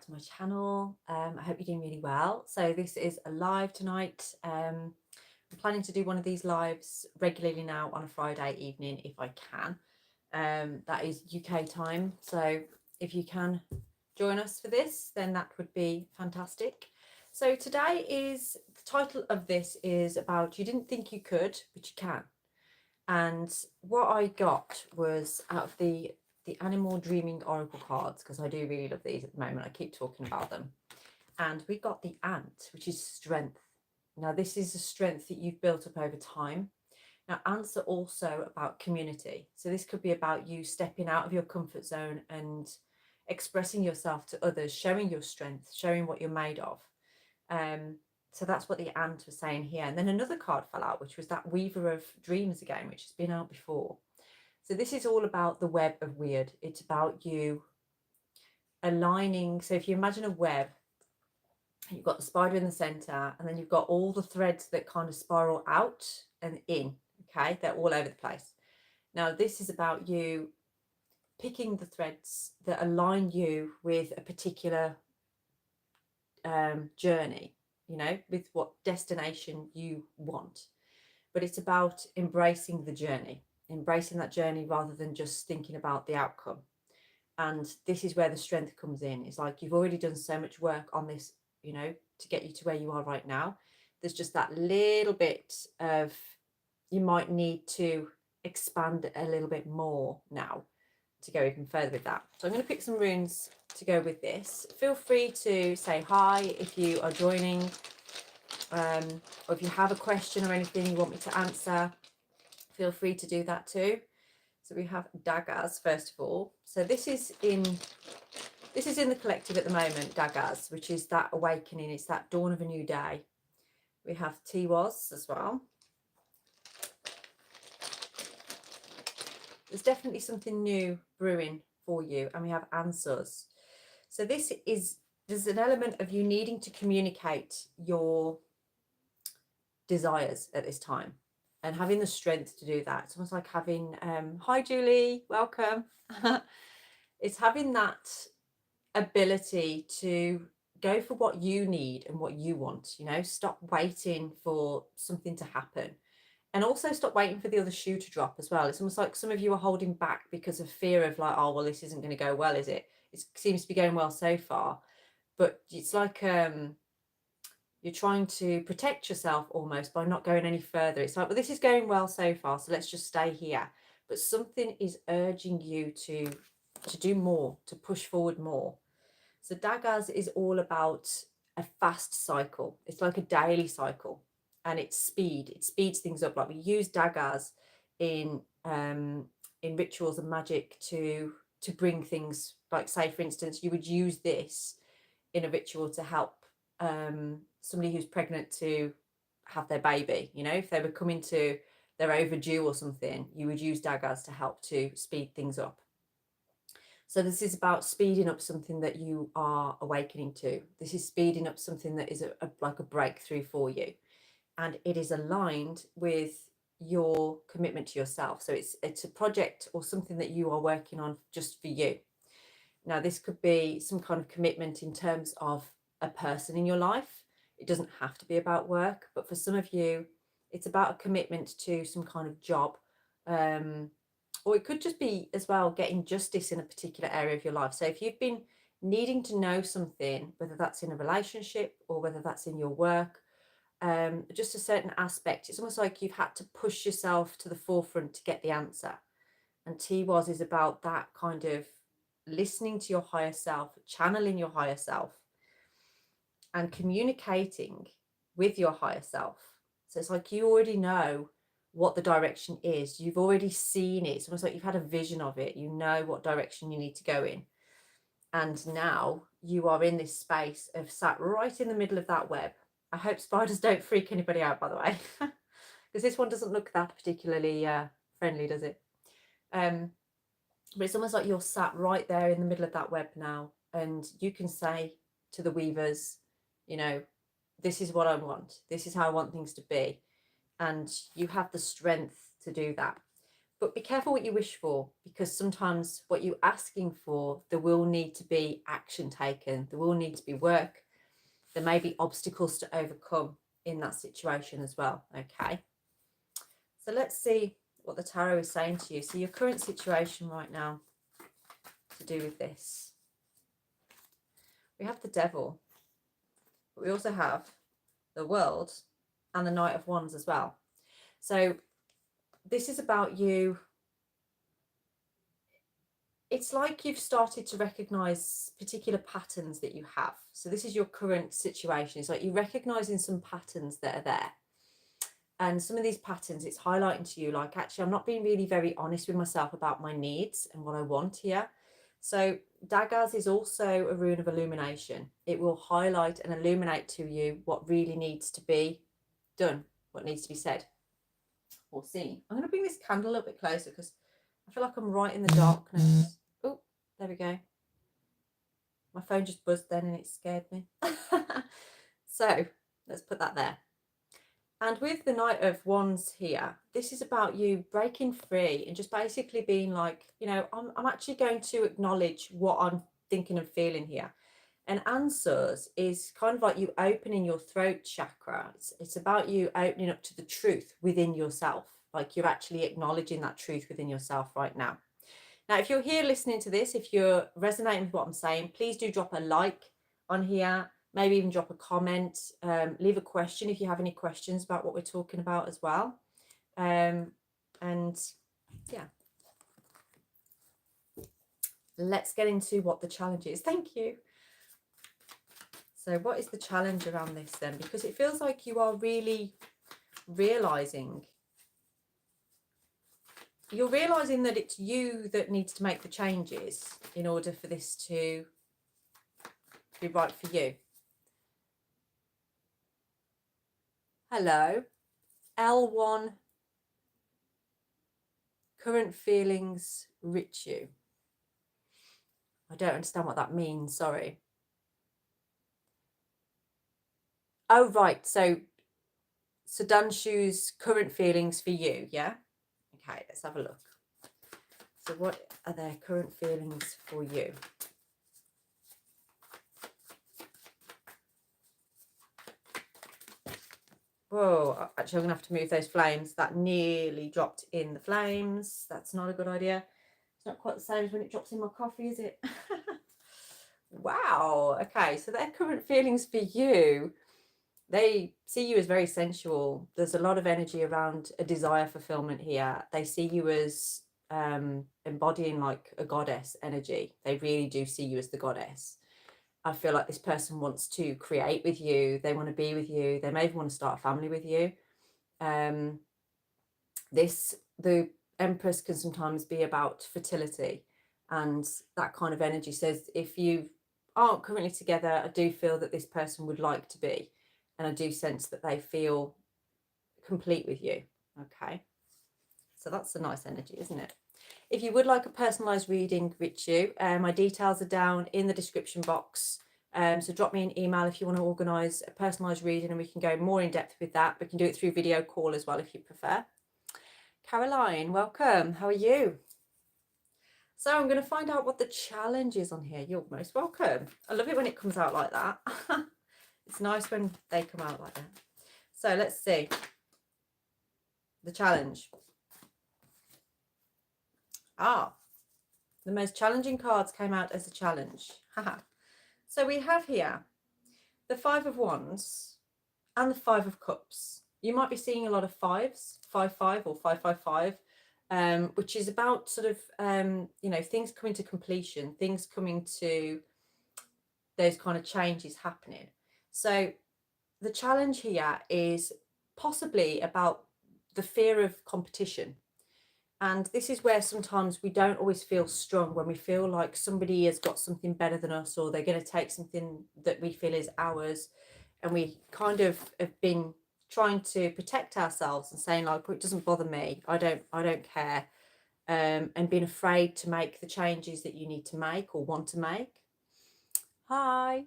to my channel. I hope you're doing really well. So this is a live tonight. I'm planning to do one of these lives regularly now on a Friday evening if I can. That is UK time. So if you can join us for this, then that would be fantastic. So today is, the title of this is about you didn't think you could, but you can. And what I got was out of the Animal Dreaming Oracle cards, because I do really love these at the moment. I keep talking about them. And we got the Ant, which is strength. Now, this is a strength that you've built up over time. Now, ants are also about community. So this could be about you stepping out of your comfort zone and expressing yourself to others, showing your strength, showing what you're made of. So that's what the ant was saying here. And then another card fell out, which was that Weaver of Dreams again, which has been out before. So this is all about the web of Wyrd. It's about you aligning. So if you imagine a web, you've got the spider in the center, and then you've got all the threads that kind of spiral out and in. Okay, they're all over the place. Now, this is about you picking the threads that align you with a particular journey, you know, with what destination you want. But it's about embracing the journey, embracing that journey rather than just thinking about the outcome. And this is where the strength comes in. It's like you've already done so much work on this, you know, to get you to where you are right now. There's just that little bit of, you might need to expand a little bit more now to go even further with that. So I'm going to pick some runes to go with this. Feel free to say hi if you are joining, or if you have a question or anything you want me to answer, feel free to do that too. So we have daggers first of all. So this is in the collective at the moment, daggers, which is that awakening. It's that dawn of a new day. We have Tiwaz as well. There's definitely something new brewing for you. And we have answers. So there's an element of you needing to communicate your desires at this time and having the strength to do that. It's almost like having, hi Julie, welcome. It's having that ability to go for what you need and what you want, you know, stop waiting for something to happen. And also stop waiting for the other shoe to drop as well. It's almost like some of you are holding back because of fear of like, oh, well, this isn't going to go well, is it? It seems to be going well so far. But it's like you're trying to protect yourself almost by not going any further. It's like, well, this is going well so far, so let's just stay here. But something is urging you to do more, to push forward more. So daggers is all about a fast cycle. It's like a daily cycle. And it's speed. It speeds things up. Like we use daggers in rituals and magic to bring things, like say for instance, you would use this in a ritual to help somebody who's pregnant to have their baby. You know, if they were coming to, they're overdue or something, you would use daggers to help to speed things up. So this is about speeding up something that you are awakening to. This is speeding up something that is like a breakthrough for you. And it is aligned with your commitment to yourself. So it's a project or something that you are working on just for you. Now, this could be some kind of commitment in terms of a person in your life. It doesn't have to be about work, but for some of you, it's about a commitment to some kind of job. Or it could just be as well getting justice in a particular area of your life. So if you've been needing to know something, whether that's in a relationship or whether that's in your work, just a certain aspect, it's almost like you've had to push yourself to the forefront to get the answer. And Tiwaz is about that kind of listening to your higher self, channeling your higher self, and communicating with your higher self. So it's like you already know what the direction is. You've already seen it. It's almost like you've had a vision of it. You know what direction you need to go in. And now you are in this space of sat right in the middle of that web. I hope spiders don't freak anybody out, by the way, because this one doesn't look that particularly friendly, does it? But it's almost like you're sat right there in the middle of that web now, and you can say to the weavers, you know, this is what I want. This is how I want things to be. And you have the strength to do that. But be careful what you wish for, because sometimes what you're asking for, there will need to be action taken. There will need to be work. There may be obstacles to overcome in that situation as well. Okay. So let's see what the tarot is saying to you. So your current situation right now to do with this. We have the Devil, but we also have the World and the Knight of Wands as well. So this is about you. It's like you've started to recognize particular patterns that you have. So this is your current situation. It's like you're recognizing some patterns that are there. And some of these patterns, it's highlighting to you, like, actually, I'm not being really very honest with myself about my needs and what I want here. So daggers is also a rune of illumination. It will highlight and illuminate to you what really needs to be done, what needs to be said or seen. I'm going to bring this candle a little bit closer because I feel like I'm right in the darkness. Oh, there we go. My phone just buzzed then and it scared me. So let's put that there. And with the Knight of Wands here, this is about you breaking free and just basically being like, you know, I'm actually going to acknowledge what I'm thinking and feeling here. And answers is kind of like you opening your throat chakra. It's about you opening up to the truth within yourself. Like you're actually acknowledging that truth within yourself right now. Now, if you're here listening to this, if you're resonating with what I'm saying, please do drop a like on here. Maybe even drop a comment, leave a question if you have any questions about what we're talking about as well. And yeah, let's get into what the challenge is. Thank you. So what is the challenge around this then? Because it feels like you are really realizing, you're realizing that it's you that needs to make the changes in order for this to be right for you. Hello, L1, current feelings reach you. I don't understand what that means, sorry. Oh, right, so Danshu's current feelings for you, yeah? Okay, let's have a look. So what are their current feelings for you? Whoa, actually, I'm going to have to move those flames. That nearly dropped in the flames. That's not a good idea. It's not quite the same as when it drops in my coffee, is it? Wow. Okay, so their current feelings for you, they see you as very sensual. There's a lot of energy around a desire fulfillment here. They see you as embodying like a goddess energy. They really do see you as the goddess. I feel like this person wants to create with you. They want to be with you. They may even want to start a family with you. The Empress can sometimes be about fertility and that kind of energy. So if you aren't currently together, I do feel that this person would like to be, and I do sense that they feel complete with you. Okay, so that's a nice energy, isn't it? If you would like a personalized reading, Richu, my details are down in the description box. So drop me an email if you want to organise a personalised reading and we can go more in depth with that. We can do it through video call as well if you prefer. Caroline, welcome. How are you? So I'm going to find out what the challenge is on here. You're most welcome. I love it when it comes out like that. It's nice when they come out like that. So let's see. The challenge. The most challenging cards came out as a challenge. Haha. So we have here the Five of Wands and the Five of Cups. You might be seeing a lot of fives, 5-5 or 5-5-5, which is about sort of, you know, things coming to completion, things coming to those kind of changes happening. So the challenge here is possibly about the fear of competition. And this is where sometimes we don't always feel strong, when we feel like somebody has got something better than us, or they're going to take something that we feel is ours. And we kind of have been trying to protect ourselves and saying like, well, it doesn't bother me. I don't care. And being afraid to make the changes that you need to make or want to make. Hi.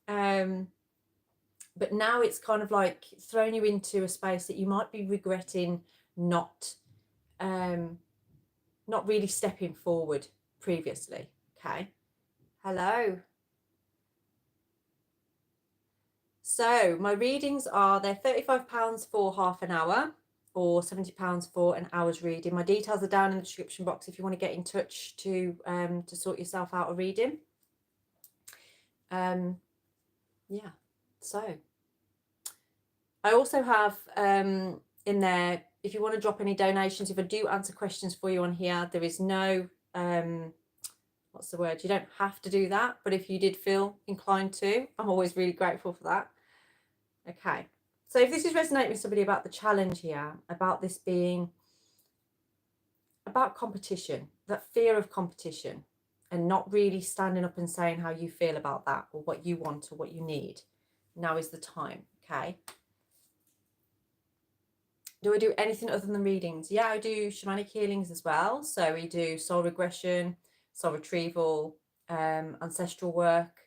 But now it's kind of like thrown you into a space that you might be regretting not not really stepping forward previously. Okay. Hello. So my readings are, they're £35 for half an hour or £70 for an hour's reading. My details are down in the description box if you want to get in touch to sort yourself out a reading. Yeah, so I also have in there, if you want to drop any donations, if I do answer questions for you on here, there is no what's the word, you don't have to do that, but if you did feel inclined to, I'm always really grateful for that. Okay, so if this is resonating with somebody about the challenge here, about this being about competition, that fear of competition, and not really standing up and saying how you feel about that or what you want or what you need, now is the time. Okay, do I do anything other than readings? Yeah, I do shamanic healings as well. So we do soul regression, soul retrieval, ancestral work,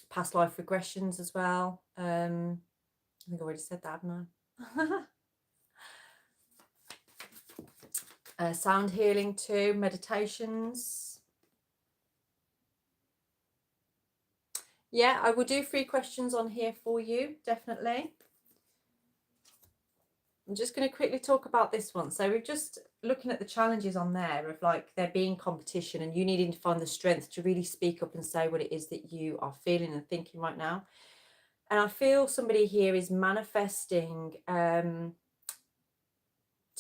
past life regressions as well. I think I already said that, haven't I? Sound healing too, meditations. Yeah, I will do 3 questions on here for you, definitely. I'm just going to quickly talk about this one. So we're just looking at the challenges on there of like there being competition and you needing to find the strength to really speak up and say what it is that you are feeling and thinking right now. And I feel somebody here is manifesting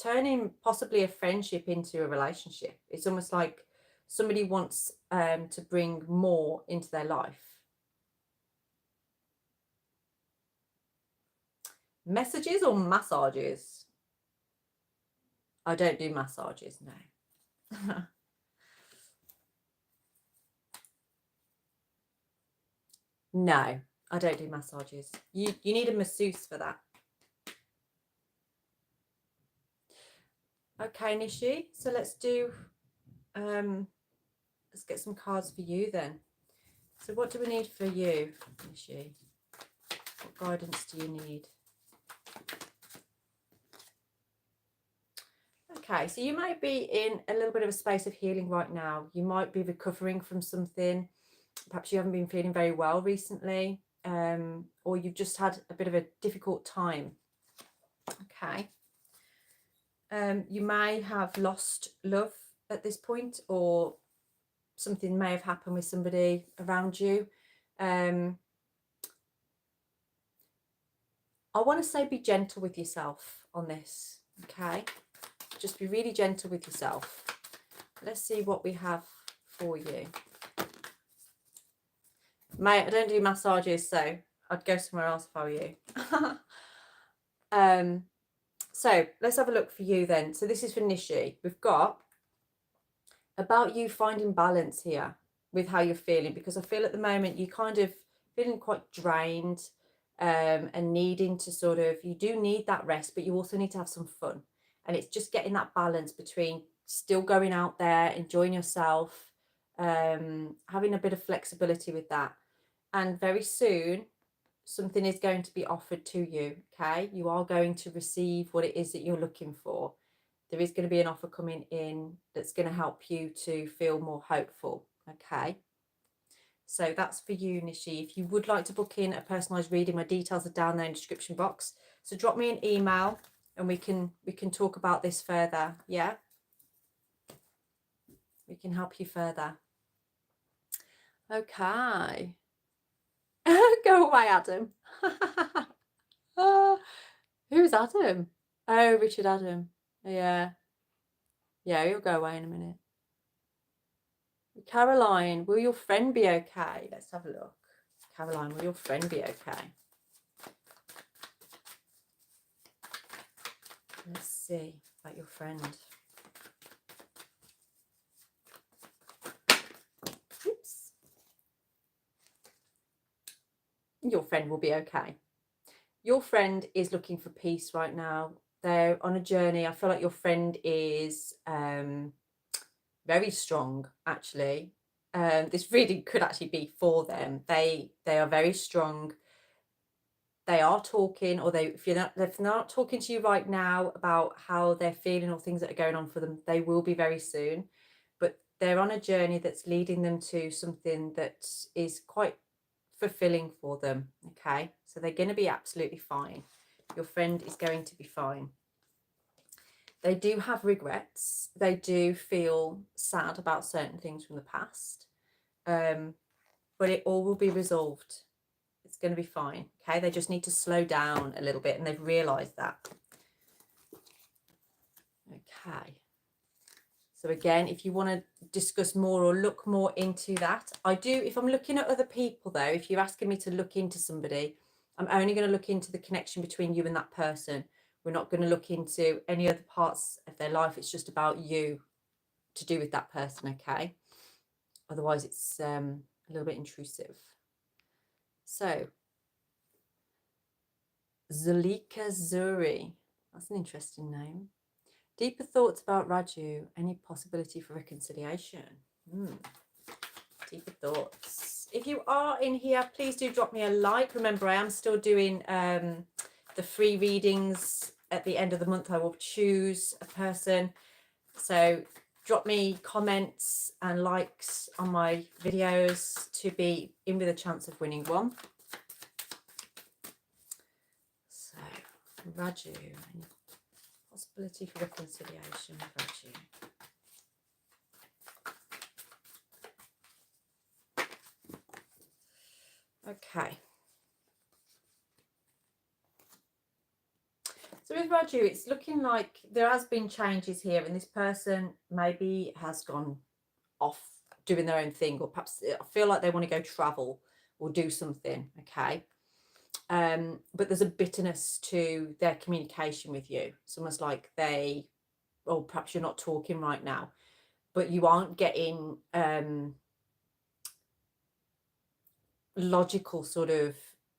turning possibly a friendship into a relationship. It's almost like somebody wants to bring more into their life. Messages or massages? I don't do massages, no. No, I don't do massages. You need a masseuse for that. Okay, Nishi, so let's do let's get some cards for you then. So what do we need for you, Nishi? What guidance do you need? Okay, so you might be in a little bit of a space of healing right now. You might be recovering from something. Perhaps you haven't been feeling very well recently, or you've just had a bit of a difficult time. Okay. You may have lost love at this point, or something may have happened with somebody around you. I want to say be gentle with yourself on this, okay? Just be really gentle with yourself. Let's see what we have for you. Mate, I don't do massages, so I'd go somewhere else if I were you. So let's have a look for you then. So this is for Nishi. We've got about you finding balance here with how you're feeling, because I feel at the moment you kind of feeling quite drained and needing to sort of, you do need that rest, but you also need to have some fun. And it's just getting that balance between still going out there, enjoying yourself, having a bit of flexibility with that. And very soon, something is going to be offered to you, okay? You are going to receive what it is that you're looking for. There is going to be an offer coming in that's going to help you to feel more hopeful, okay? So that's for you, Nishi. If you would like to book in a personalised reading, my details are down there in the description box. So drop me an email and we can talk about this further, yeah? We can help you further. Okay. Go away, Adam. Who's Adam? Oh, Richard Adam. Yeah. Yeah, he'll go away in a minute. Caroline, will your friend be okay? Let's have a look. Caroline, will your friend be okay? Let's see about your friend. Oops. Your friend will be okay. Your friend is looking for peace right now. They're on a journey. I feel like your friend is very strong, actually. This reading could actually be for them. They are very strong. they are talking, or if they're not talking to you right now about how they're feeling or things that are going on for them, they will be very soon. But they're on a journey that's leading them to something that is quite fulfilling for them. Okay, so they're going to be absolutely fine. Your friend is going to be fine. They do have regrets. They do feel sad about certain things from the past, but it all will be resolved. It's going to be fine. Okay, they just need to slow down a little bit, and they've realized that. Okay, so again, if you want to discuss more or look more into that, I do. If I'm looking at other people though, if you're asking me to look into somebody, I'm only going to look into the connection between you and that person. We're not going to look into any other parts of their life. It's just about you, to do with that person. Okay, otherwise it's a little bit intrusive. So Zulika Zuri, that's an interesting name. Deeper thoughts about Raju. Any possibility for reconciliation? Deeper thoughts. If you are in here, please do drop me a like. Remember, I am still doing the free readings. At the end of the month, I will choose a person. So drop me comments and likes on my videos to be in with a chance of winning one. So, Raju, any possibility for reconciliation with Raju? Okay. So with Raju, it's looking like there has been changes here, and this person maybe has gone off doing their own thing, or perhaps I feel like they want to go travel or do something. Okay. But there's a bitterness to their communication with you. It's almost like or perhaps you're not talking right now, but you aren't getting logical sort of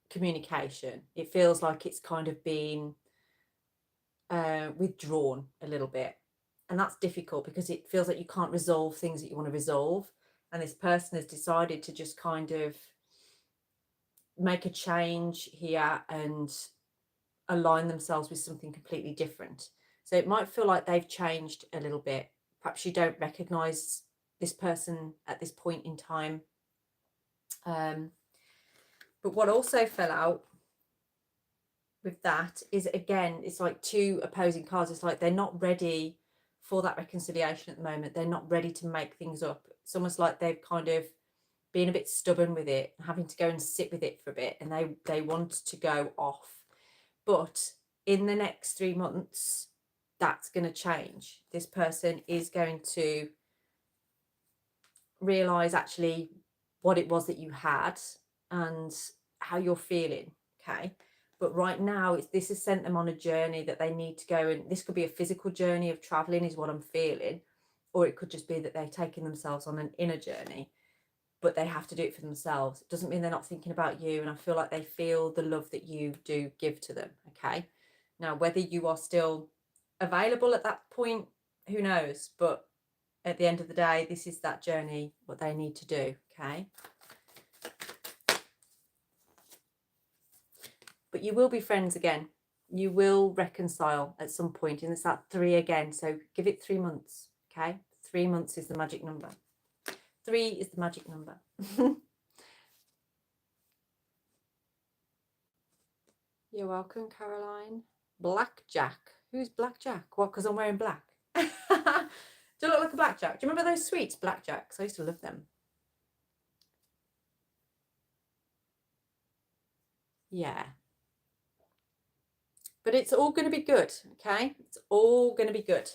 communication. It feels like it's kind of been withdrawn a little bit, and that's difficult because it feels like you can't resolve things that you want to resolve, and this person has decided to just kind of make a change here and align themselves with something completely different. So it might feel like they've changed a little bit. Perhaps you don't recognize this person at this point in time. But what also fell out with that is, again, it's like two opposing cards. It's like they're not ready for that reconciliation at the moment. They're not ready to make things up. It's almost like they've kind of been a bit stubborn with it, having to go and sit with it for a bit, and they want to go off. But in the next 3 months, that's going to change. This person is going to realize actually what it was that you had and how you're feeling. Okay. But right now, this has sent them on a journey that they need to go. And this could be a physical journey of traveling, is what I'm feeling. Or it could just be that they're taking themselves on an inner journey, but they have to do it for themselves. It doesn't mean they're not thinking about you. And I feel like they feel the love that you do give to them. Okay. Now, whether you are still available at that point, who knows? But at the end of the day, this is that journey, what they need to do. Okay. But you will be friends again. You will reconcile at some point. And it's that 3 again. So give it 3 months. Okay. 3 months is the magic number. 3 is the magic number. You're welcome, Caroline. Blackjack. Who's Blackjack? What, because I'm wearing black? Do I look like a blackjack? Do you remember those sweets, Blackjacks? I used to love them. Yeah. But it's all going to be good, okay? It's all going to be good.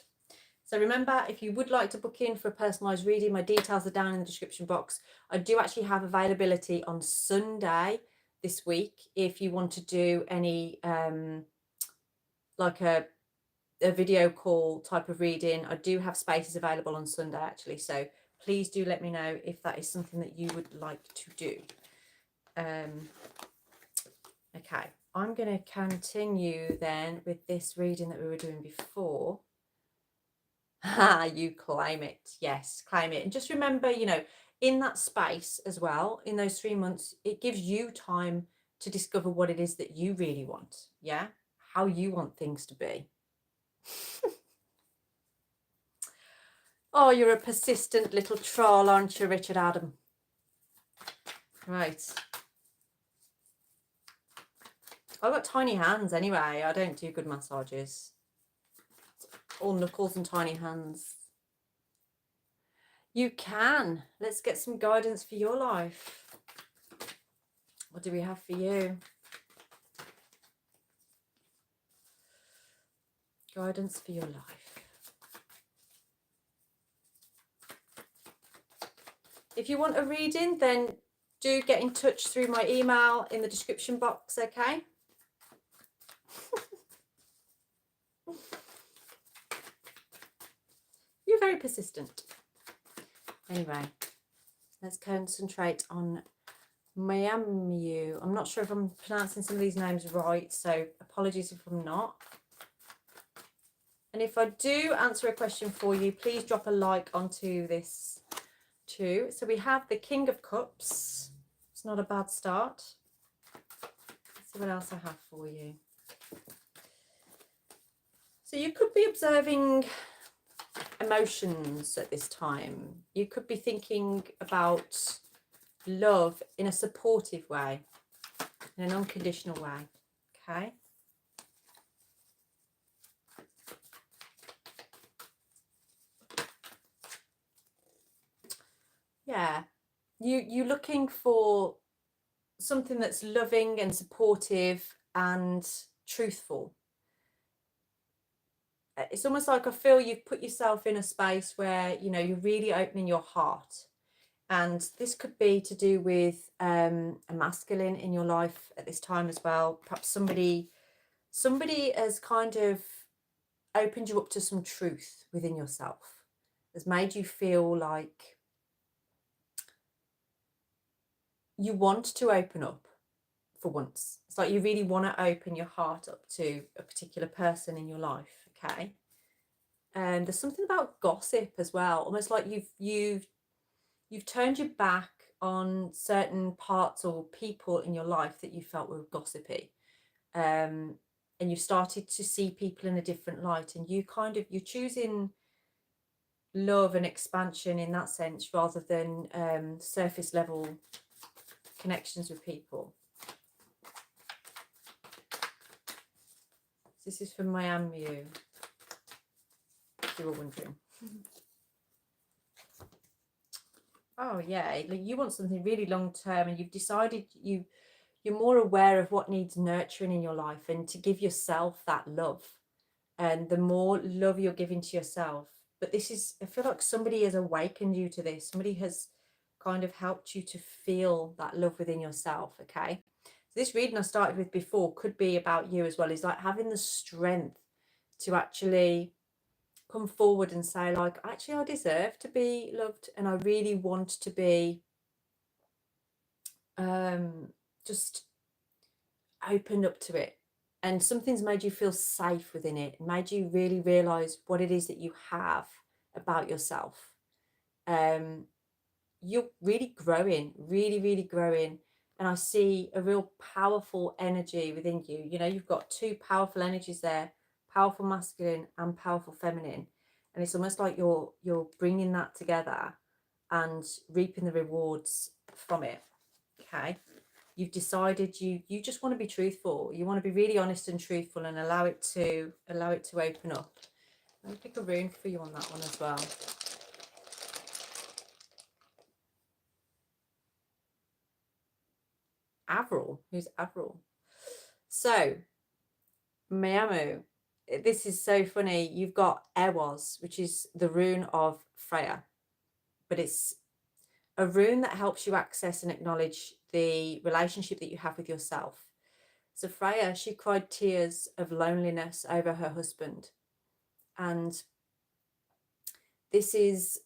So remember, if you would like to book in for a personalised reading, my details are down in the description box. I do actually have availability on Sunday this week if you want to do any like a video call type of reading. I do have spaces available on Sunday actually, so please do let me know if that is something that you would like to do. Okay, I'm going to continue then with this reading that we were doing before. You claim it. Yes, claim it. And just remember, in that space as well, in those 3 months, it gives you time to discover what it is that you really want. Yeah, how you want things to be. Oh, you're a persistent little troll, aren't you, Richard Adam? Right. I've got tiny hands anyway. I don't do good massages. All knuckles and tiny hands. You can. Let's get some guidance for your life. What do we have for you? Guidance for your life. If you want a reading, then do get in touch through my email in the description box, okay? You're very persistent. Anyway, let's concentrate on Miami. I'm not sure if I'm pronouncing some of these names right, so apologies if I'm not. And if I do answer a question for you, please drop a like onto this too. So we have the King of Cups. It's not a bad start. Let's see what else I have for you. So you could be observing emotions at this time. You could be thinking about love in a supportive way, in an unconditional way, okay? Yeah, you're looking for something that's loving and supportive and truthful. It's almost like I feel you've put yourself in a space where, you know, you're really opening your heart. And this could be to do with a masculine in your life at this time as well. Perhaps somebody has kind of opened you up to some truth within yourself, has made you feel like you want to open up for once. It's like you really want to open your heart up to a particular person in your life, okay? And there's something about gossip as well, almost like you've turned your back on certain parts or people in your life that you felt were gossipy. And you started to see people in a different light, and you're choosing love and expansion in that sense rather than surface level connections with people. This is from Miami, if you were wondering. Oh yeah, like you want something really long term, and you've decided you're more aware of what needs nurturing in your life, and to give yourself that love. And the more love you're giving to yourself, but this is, I feel like somebody has awakened you to this. Somebody has kind of helped you to feel that love within yourself, okay? So this reading I started with before could be about you as well. Is like having the strength to actually come forward and say, like, actually I deserve to be loved, and I really want to be just opened up to it, and something's made you feel safe within it, made you really realize what it is that you have about yourself. You're really growing, really growing, and I see a real powerful energy within you. You know, you've got two powerful energies there, powerful masculine and powerful feminine, and it's almost like you're bringing that together and reaping the rewards from it, okay? You've decided you just want to be truthful. You want to be really honest and truthful, and allow it to open up. Let me pick a rune for you on that one as well. Avril. Who's Avril? So, Miamu. This is so funny. You've got Ewas, which is the rune of Freya, but it's a rune that helps you access and acknowledge the relationship that you have with yourself. So Freya, she cried tears of loneliness over her husband. And this is,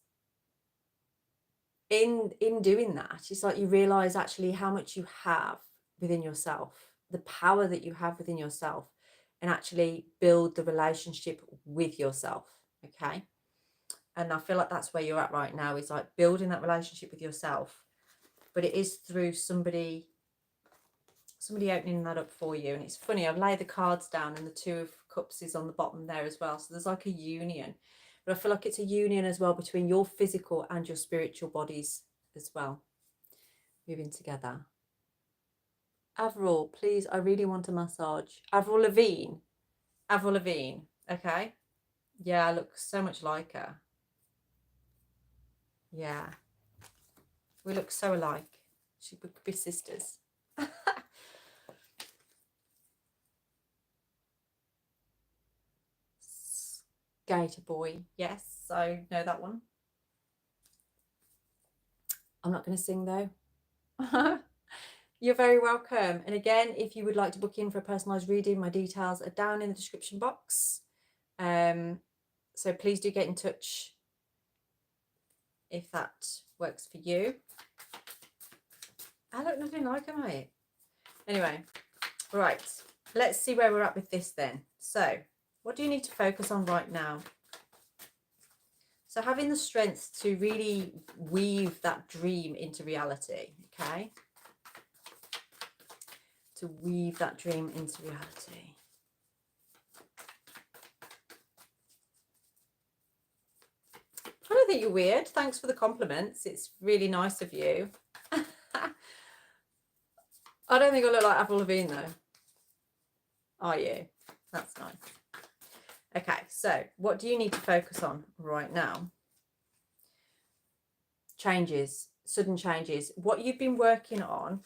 in doing that, it's like you realize actually how much you have within yourself, the power that you have within yourself, and actually build the relationship with yourself, okay? And I feel like that's where you're at right now, is like building that relationship with yourself, but it is through somebody somebody opening that up for you. And it's funny, I've laid the cards down and the Two of Cups is on the bottom there as well. So there's like a union, but I feel like it's a union as well between your physical and your spiritual bodies as well, moving together. Avril, please, I really want a massage. Avril Lavigne. Avril Lavigne, okay. Yeah, I look so much like her. Yeah. We look so alike. We could be sisters. Gator boy. Yes, I know that one. I'm not going to sing though. You're very welcome. And again, if you would like to book in for a personalised reading, my details are down in the description box. So please do get in touch if that works for you. I look nothing like her, mate. Anyway, right. Let's see where we're at with this then. So, what do you need to focus on right now? So having the strength to really weave that dream into reality, okay? To weave that dream into reality. I don't think you're weird. Thanks for the compliments. It's really nice of you. I don't think I look like Avril Lavigne though. Are you? That's nice. Okay, so what do you need to focus on right now? Changes, sudden changes. What you've been working on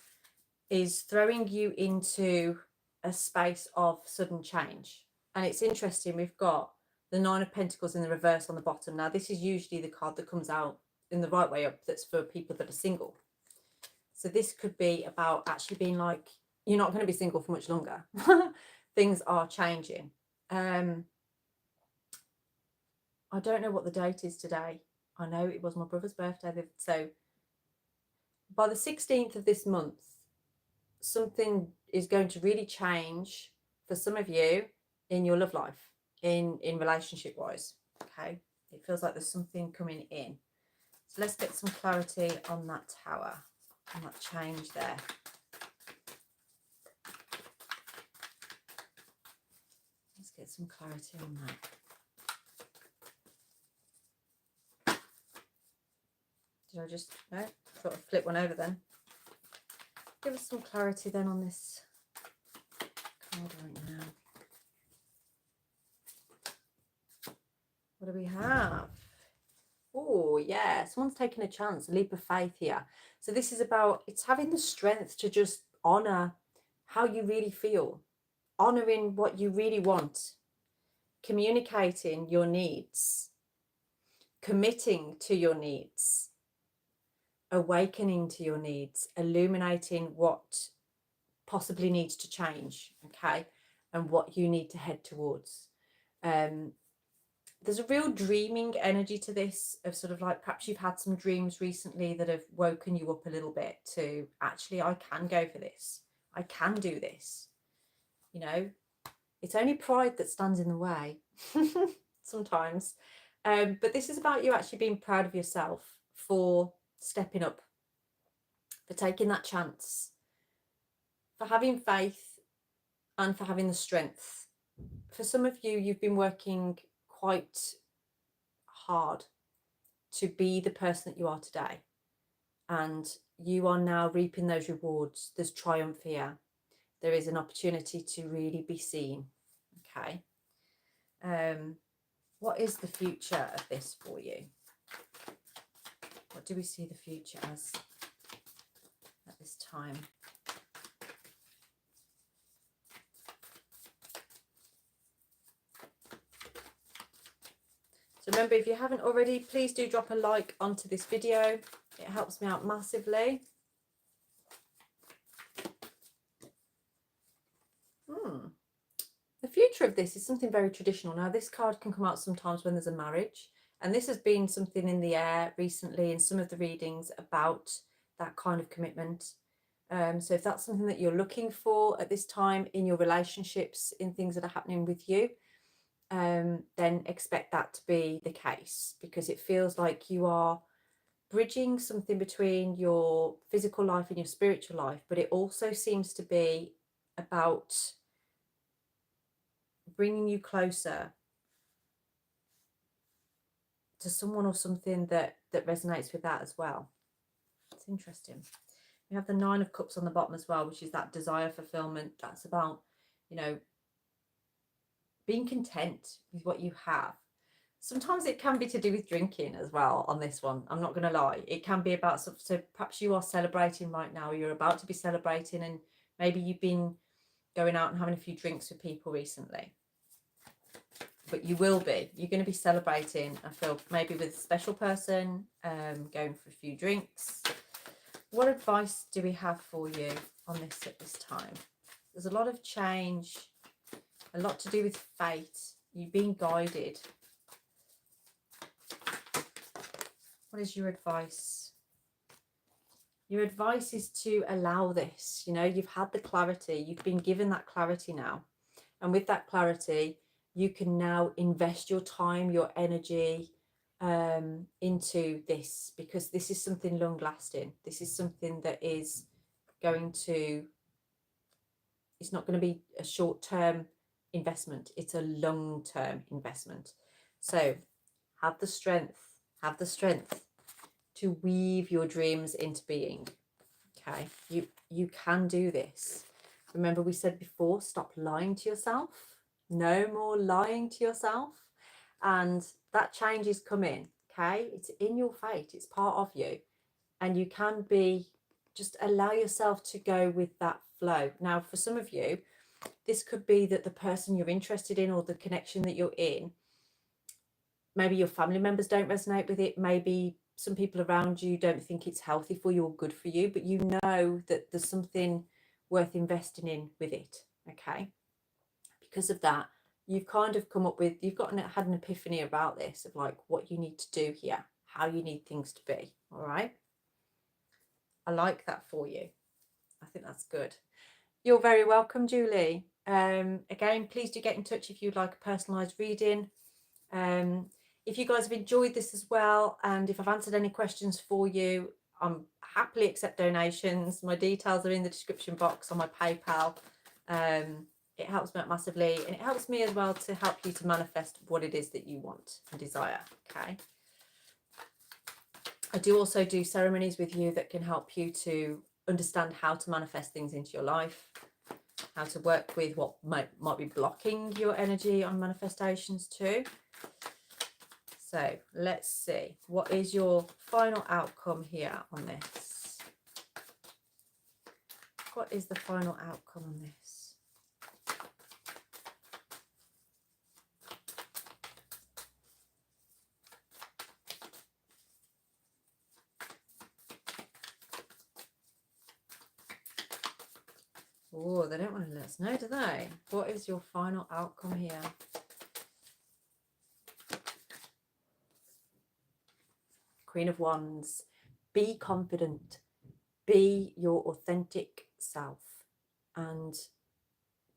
is throwing you into a space of sudden change. And it's interesting, we've got the Nine of Pentacles in the reverse on the bottom. Now, this is usually the card that comes out in the right way up, that's for people that are single. So this could be about actually being like, you're not going to be single for much longer. Things are changing. I don't know what the date is today. I know it was my brother's birthday. So by the 16th of this month, something is going to really change for some of you in your love life, in relationship wise. Okay, it feels like there's something coming in. So let's get some clarity on that Tower, on that change there. Let's get some clarity on that. Did I just, no, sort of flip one over then. Give us some clarity then on this card right now. What do we have? Oh, yeah, someone's taking a chance, a leap of faith here. So this is about, it's having the strength to just honour how you really feel, honouring what you really want, communicating your needs, committing to your needs, awakening to your needs, illuminating what possibly needs to change, okay, and what you need to head towards. There's a real dreaming energy to this, of sort of like perhaps you've had some dreams recently that have woken you up a little bit to actually, I can go for this, I can do this. You know, it's only pride that stands in the way sometimes. But this is about you actually being proud of yourself for stepping up, for taking that chance, for having faith, and for having the strength. For some of you, you've been working quite hard to be the person that you are today, and you are now reaping those rewards. There's triumph here. There is an opportunity to really be seen. Okay. What is the future of this for you? What do we see the future as at this time? So remember, if you haven't already, please do drop a like onto this video. It helps me out massively. The future of this is something very traditional. Now, this card can come out sometimes when there's a marriage, and this has been something in the air recently in some of the readings about that kind of commitment. So if that's something that you're looking for at this time in your relationships, in things that are happening with you, then expect that to be the case, because it feels like you are bridging something between your physical life and your spiritual life, but it also seems to be about bringing you closer to someone or something that resonates with that as well. It's interesting. We have the 9 of Cups on the bottom as well, which is that desire fulfillment. That's about, you know, being content with what you have. Sometimes it can be to do with drinking as well on this one. I'm not going to lie. It can be about, so perhaps you are celebrating right now. You're about to be celebrating, and maybe you've been going out and having a few drinks with people recently. But you will be. You're going to be celebrating, I feel, maybe with a special person, going for a few drinks. What advice do we have for you on this at this time? There's a lot of change, a lot to do with fate. You've been guided. What is your advice? Your advice is to allow this. You know, you've had the clarity. You've been given that clarity now. And with that clarity, you can now invest your time, your energy into this, because this is something long lasting. This is something that is going to, it's not going to be a short term investment. It's a long term investment. So have the strength to weave your dreams into being. Okay, you can do this. Remember, we said before, stop lying to yourself. No more lying to yourself. And that change is coming. Okay, it's in your fate, it's part of you, and you can be, just allow yourself to go with that flow. Now, for some of you, this could be that the person you're interested in or the connection that you're in, maybe your family members don't resonate with it, maybe some people around you don't think it's healthy for you or good for you, but you know that there's something worth investing in with it. Okay, because of that, you've kind of come up with, you've had an epiphany about this, of like what you need to do here, how you need things to be. All right, I like that for you. I think that's good. You're very welcome, Julie. Again, please do get in touch if you'd like a personalised reading. If you guys have enjoyed this as well, and if I've answered any questions for you, I'm happily accept donations. My details are in the description box on my PayPal. It helps me out massively, and it helps me as well to help you to manifest what it is that you want and desire. Okay. I do also do ceremonies with you that can help you to understand how to manifest things into your life, how to work with what might be blocking your energy on manifestations too. So let's see, what is your final outcome here on this? What is the final outcome on this? Oh, they don't want to let us know, do they? What is your final outcome here? Queen of Wands. Be confident. Be your authentic self. And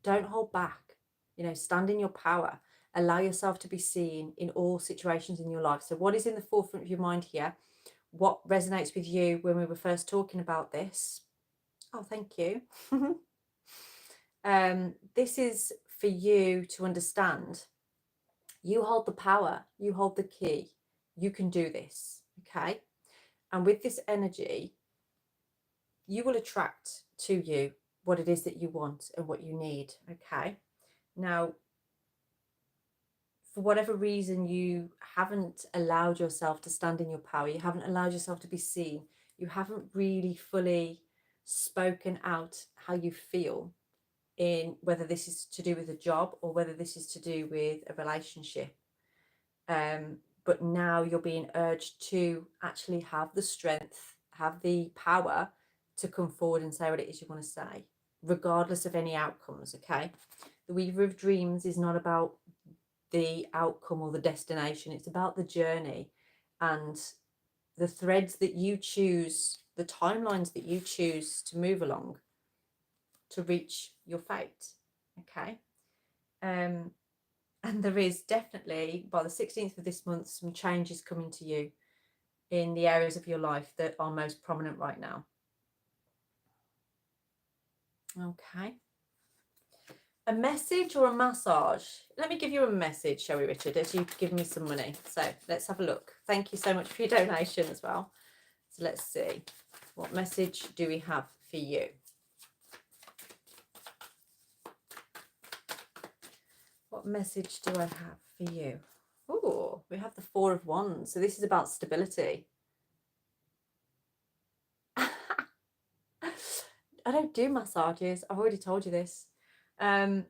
don't hold back. You know, stand in your power. Allow yourself to be seen in all situations in your life. So what is in the forefront of your mind here? What resonates with you when we were first talking about this? Oh, thank you. This is for you to understand. You hold the power, you hold the key, you can do this. Okay, and with this energy, you will attract to you what it is that you want and what you need. Okay, now, for whatever reason you haven't allowed yourself to stand in your power, you haven't allowed yourself to be seen, you haven't really fully spoken out how you feel, in whether this is to do with a job or whether this is to do with a relationship. But now you're being urged to actually have the strength, have the power to come forward and say what it is you want to say, regardless of any outcomes. Okay, the Weaver of Dreams is not about the outcome or the destination, it's about the journey and the threads that you choose, the timelines that you choose to move along to reach your fate. Okay, and there is definitely, by the 16th of this month, some changes coming to you. in the areas of your life that are most prominent right now. Okay. A message or a massage? Let me give you a message, shall we, Richard, as you give me some money. So let's have a look. Thank you so much for your donation as well. So let's see. What message do we have for you? What message do I have for you? Oh, we have the Four of Wands. So this is about stability. I don't do massages. I've already told you this. Yeah,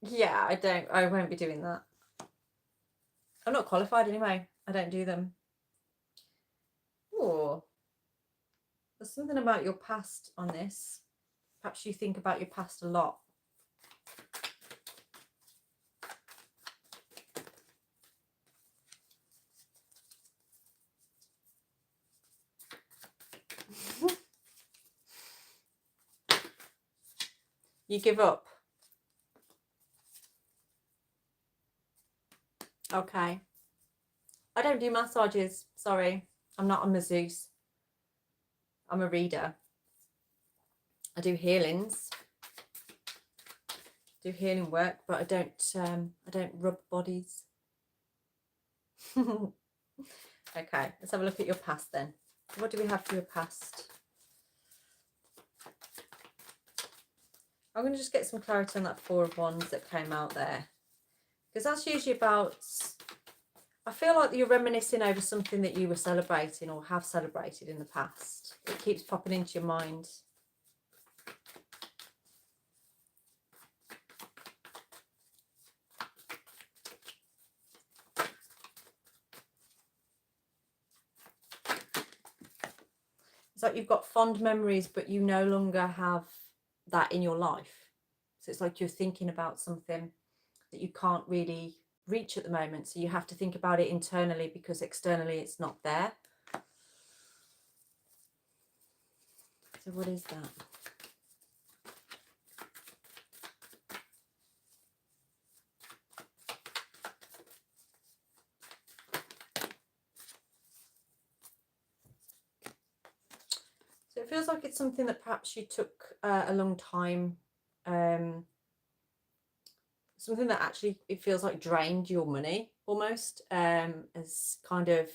I won't be doing that. I'm not qualified anyway. I don't do them. Oh, there's something about your past on this. Perhaps you think about your past a lot. You give up. Okay. I don't do massages. Sorry. I'm not a masseuse. I'm a reader. I do healings. Do healing work, but I don't rub bodies. Okay, let's have a look at your past then. What do we have for your past? I'm going to just get some clarity on that Four of Wands that came out there. Because that's usually about, I feel like you're reminiscing over something that you were celebrating or have celebrated in the past. It keeps popping into your mind. It's like you've got fond memories, but you no longer have that in your life. So it's like you're thinking about something that you can't really reach at the moment. So you have to think about it internally because externally it's not there. So what is that? So it feels like it's something that perhaps you took a long time, something that actually it feels like drained your money almost, as kind of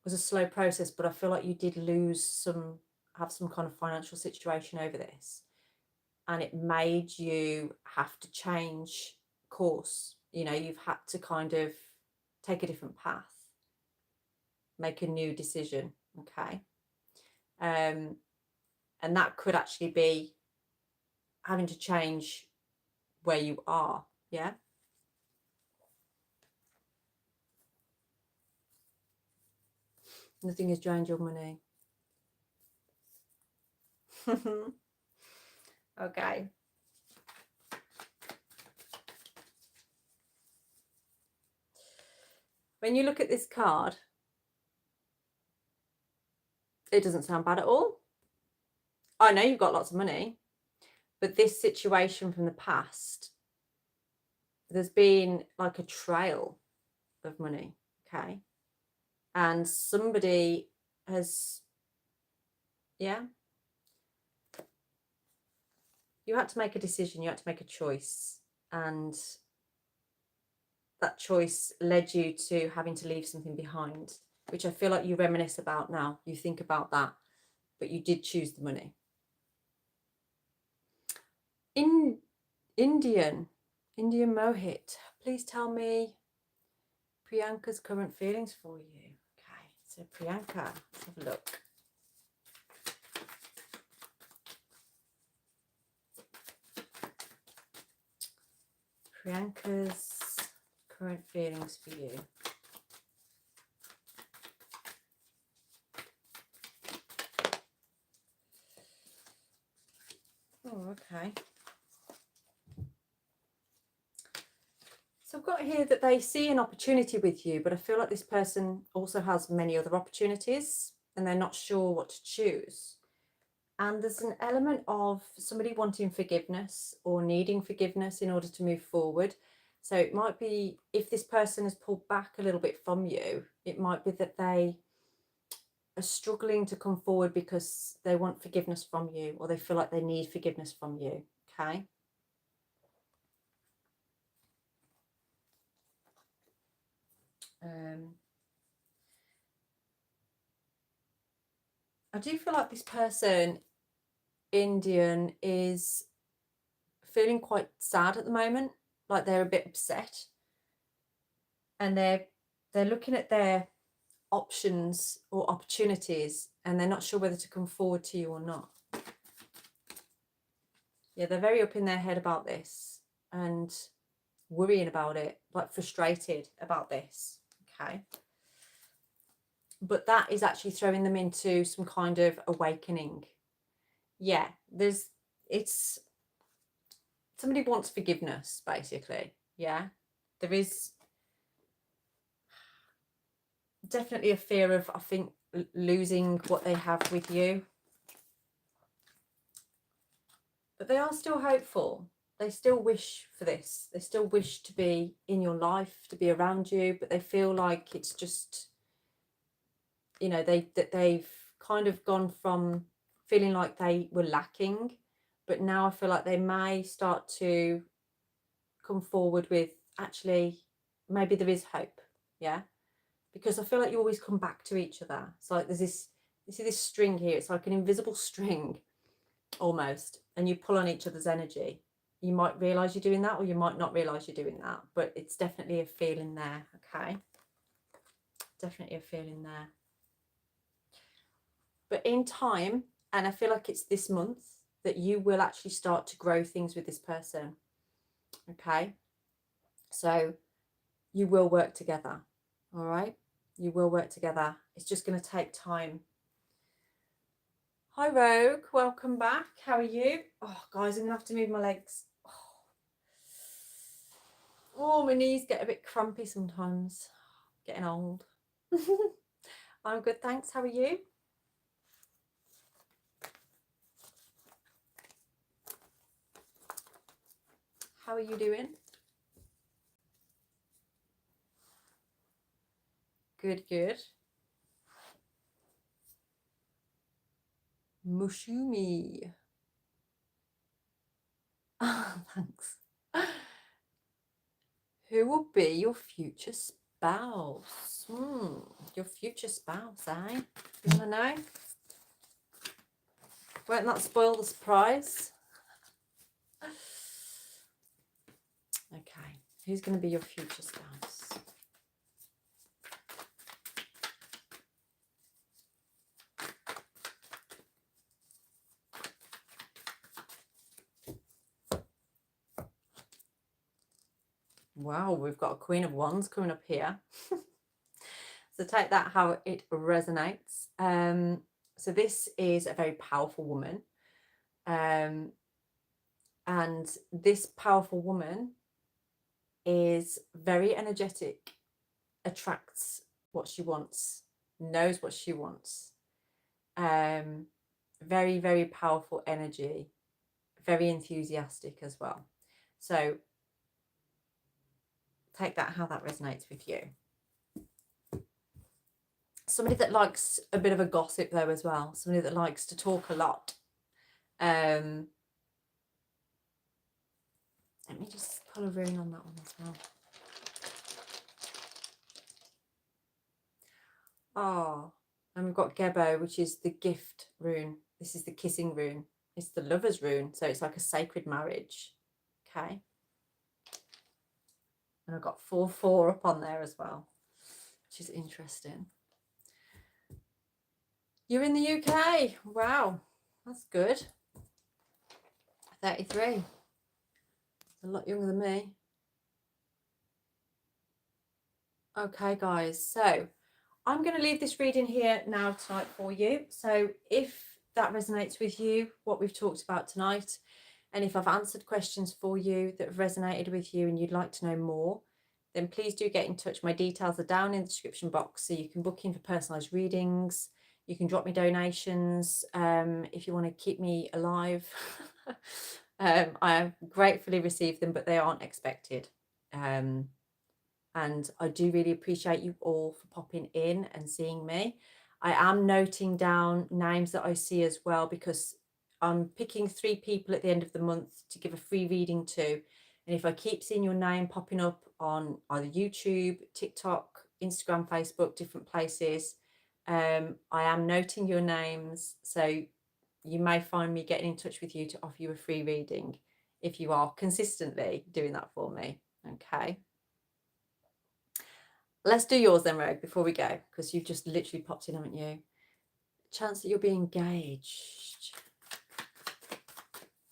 was a slow process, but I feel like you did have some kind of financial situation over this, and it made you have to change course. You know, you've had to kind of take a different path, make a new decision. Okay. And that could actually be having to change where you are. Yeah. Nothing has drained your money. Okay. When you look at this card, it doesn't sound bad at all. I know you've got lots of money, but this situation from the past, there's been like a trail of money. Okay. And somebody has, yeah, you had to make a decision, you had to make a choice, and that choice led you to having to leave something behind, which I feel like you reminisce about now. You think about that, but you did choose the money. In Indian Mohit, please tell me Priyanka's current feelings for you. Okay, so Priyanka, let's have a look. Priyanka's current feelings for you. Oh, okay. So I've got here that they see an opportunity with you, but I feel like this person also has many other opportunities and they're not sure what to choose. And there's an element of somebody wanting forgiveness or needing forgiveness in order to move forward. So it might be, if this person has pulled back a little bit from you, it might be that they are struggling to come forward because they want forgiveness from you, or they feel like they need forgiveness from you. Okay. I do feel like this person, Indian, is feeling quite sad at the moment, like they're a bit upset, and they're looking at their options or opportunities, and they're not sure whether to come forward to you or not. Yeah, they're very up in their head about this and worrying about it, like frustrated about this. Okay. But that is actually throwing them into some kind of awakening. Yeah, it's somebody wants forgiveness, basically. Yeah, there is definitely a fear of, I think, losing what they have with you. But they are still hopeful. They still wish for this. They still wish to be in your life, to be around you, but they feel like it's just, you know, they've kind of gone from feeling like they were lacking, but now I feel like they may start to come forward with, actually, maybe there is hope. Yeah, because I feel like you always come back to each other. It's like there's this, you see this string here, it's like an invisible string almost, and you pull on each other's energy. You might realize you're doing that, or you might not realize you're doing that, but it's definitely a feeling there. Okay, definitely a feeling there. But in time, and I feel like it's this month, that you will actually start to grow things with this person. Okay, so you will work together. All right, you will work together. It's just going to take time. Hi Rogue, welcome back. How are you? Oh guys, I'm gonna have to move my legs. Oh, my knees get a bit crampy sometimes. Getting old. I'm good, thanks. How are you? How are you doing? Good, good. Mushumi. Oh, thanks. Who will be your future spouse? Your future spouse, eh? You want to know? Won't that spoil the surprise? Okay, who's going to be your future spouse? Wow, we've got a Queen of Wands coming up here. So take that how it resonates. So this is a very powerful woman. And this powerful woman is very energetic, attracts what she wants, knows what she wants. Very, very powerful energy, very enthusiastic as well. So take that how that resonates with you. Somebody that likes a bit of a gossip though as well. Somebody that likes to talk a lot. Let me just pull a rune on that one as well. Oh, and we've got Gebo, which is the gift rune. This is the kissing rune. It's the lover's rune. So it's like a sacred marriage. Okay. And I've got 4/4 up on there as well, which is interesting. You're in the UK. Wow, that's good. 33. A lot younger than me. Okay, guys. So I'm going to leave this reading here now tonight for you. So if that resonates with you, what we've talked about tonight, and if I've answered questions for you that have resonated with you and you'd like to know more, then please do get in touch. My details are down in the description box, so you can book in for personalised readings. You can drop me donations if you want to keep me alive. I gratefully receive them, but they aren't expected. And I do really appreciate you all for popping in and seeing me. I am noting down names that I see as well, because I'm picking 3 people at the end of the month to give a free reading to. And if I keep seeing your name popping up on either YouTube, TikTok, Instagram, Facebook, different places, I am noting your names. So you may find me getting in touch with you to offer you a free reading if you are consistently doing that for me. Okay. Let's do yours then, Rogue, before we go, because you've just literally popped in, haven't you? Chance that you'll be engaged.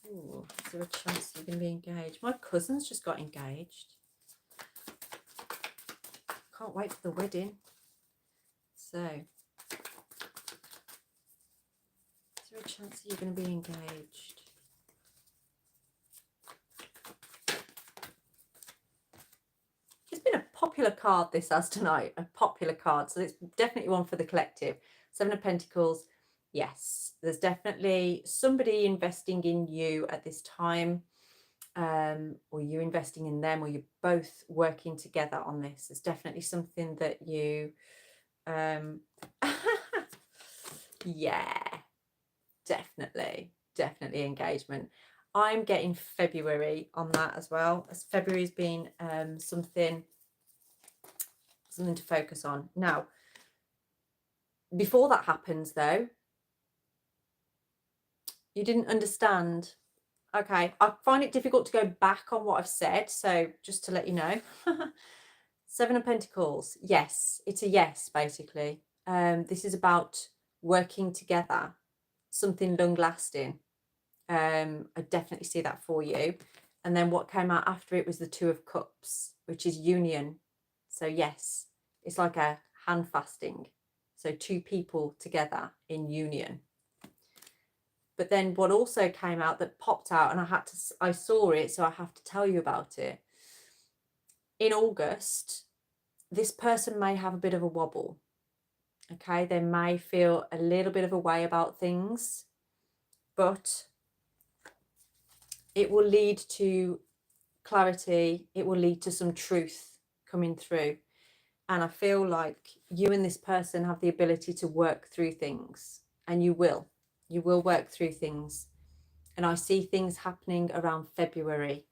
Ooh, is there a chance that you're going to be engaged? My cousin's just got engaged. Can't wait for the wedding. So, is there a chance that you're going to be engaged? It's been a popular card, this has tonight. A popular card. So it's definitely one for the collective. 7 of Pentacles. Yes, there's definitely somebody investing in you at this time. Or you're investing in them, or you're both working together on this. It's definitely something that you yeah, definitely engagement. I'm getting February on that as well, as February's been something to focus on. Now, before that happens though, you didn't understand. Okay, I find it difficult to go back on what I've said, so just to let you know. 7 of Pentacles. Yes, it's a yes, basically. This is about working together, something long lasting. I definitely see that for you. And then what came out after it was the 2 of Cups, which is union. So yes, it's like a hand fasting. So 2 people together in union. But then what also came out that popped out, and I saw it, so I have to tell you about it. In August, this person may have a bit of a wobble. Okay, they may feel a little bit of a way about things, but it will lead to clarity. It will lead to some truth coming through. And I feel like you and this person have the ability to work through things, and you will work through things. And I see things happening around February.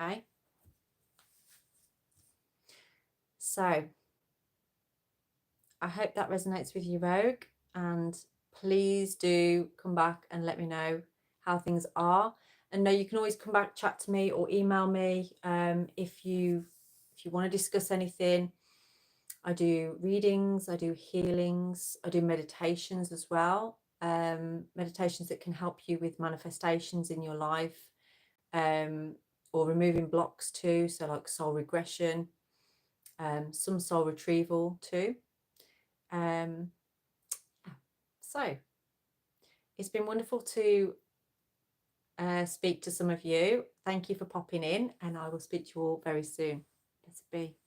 Okay. So I hope that resonates with you, Rogue. And please do come back and let me know how things are. And no, you can always come back, chat to me, or email me if you want to discuss anything. I do readings, I do healings, I do meditations as well. Meditations that can help you with manifestations in your life, or removing blocks too. So like soul regression, some soul retrieval too. So it's been wonderful to speak to some of you. Thank you for popping in, and I will speak to you all very soon. Let's be.